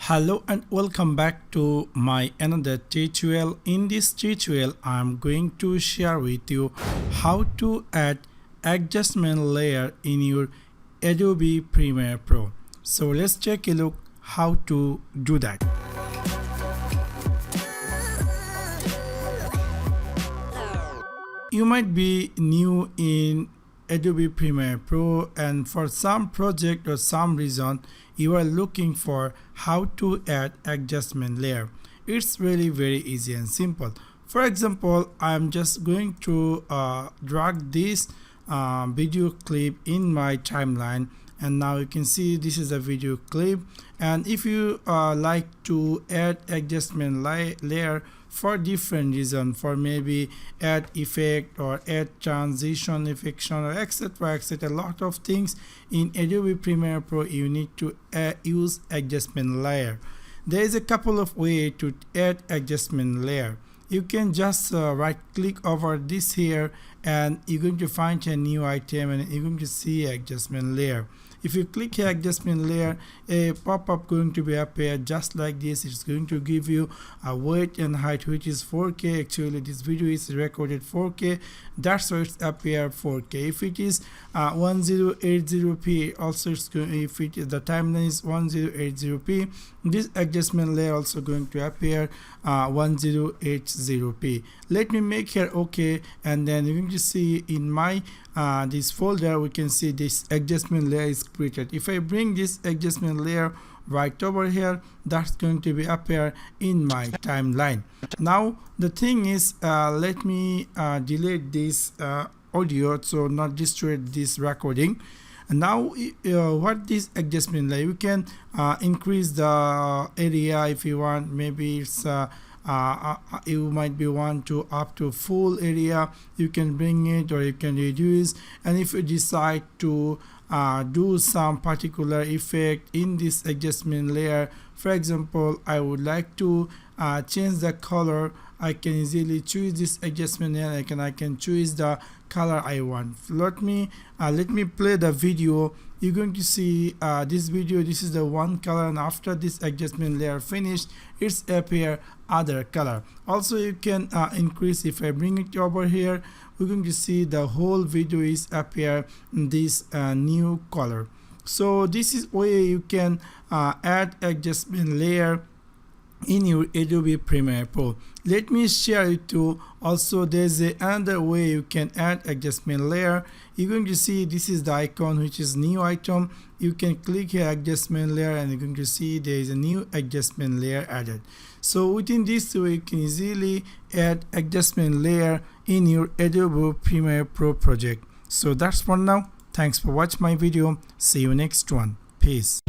Hello and welcome back to my another tutorial. In this tutorial I'm going to share with you how to add adjustment layer in your Adobe Premiere Pro. So let's take a look how to do that. You might be new in Adobe Premiere Pro, and for some project or some reason you are looking for how to add adjustment layer. It's really very easy and simple. For example, I'm just going to drag this video clip in my timeline, and now you can see this is a video clip. And if you like to add adjustment layer for different reason, for maybe add effect or add transition effect or etc, a lot of things in Adobe Premiere Pro, you need to use adjustment layer. There is a couple of ways to add adjustment layer. You can just right click over this here, and you're going to find a new item and you're going to see adjustment layer. If you click here adjustment layer, a pop-up going to be appear just like this. It's going to give you a weight and height which is 4K. Actually this video is recorded 4K, that's why it's appear 4K. If it is 1080p, also it's going, if it is the timeline is 1080p, this adjustment layer also going to appear 1080p. Let me make here okay, and then you're going to see in my this folder we can see this adjustment layer is created. If I bring this adjustment layer right over here, that's going to be appear in my timeline. Now the thing is, let me delete this audio so not destroy this recording. And now what this adjustment layer, you can increase the area if you want. Maybe it's you might be want to up to full area, you can bring it or you can reduce. And if you decide to do some particular effect in this adjustment layer, for example I would like to change the color, I can easily choose this adjustment layer. I can choose the color I want. Let me play the video. You're going to see this video, this is the one color, and after this adjustment layer finished, it's appear other color. Also you can increase. If I bring it over here, we're going to see the whole video is appear in this new color. So this is way you can add adjustment layer in your Adobe Premiere Pro. Let me share it too. Also there's another way you can add adjustment layer. You're going to see this is the icon which is new item. You can click here adjustment layer, and you're going to see there is a new adjustment layer added. So within this way you can easily add adjustment layer in your Adobe Premiere Pro project. So that's for now. Thanks for watching my video. See you next one. Peace.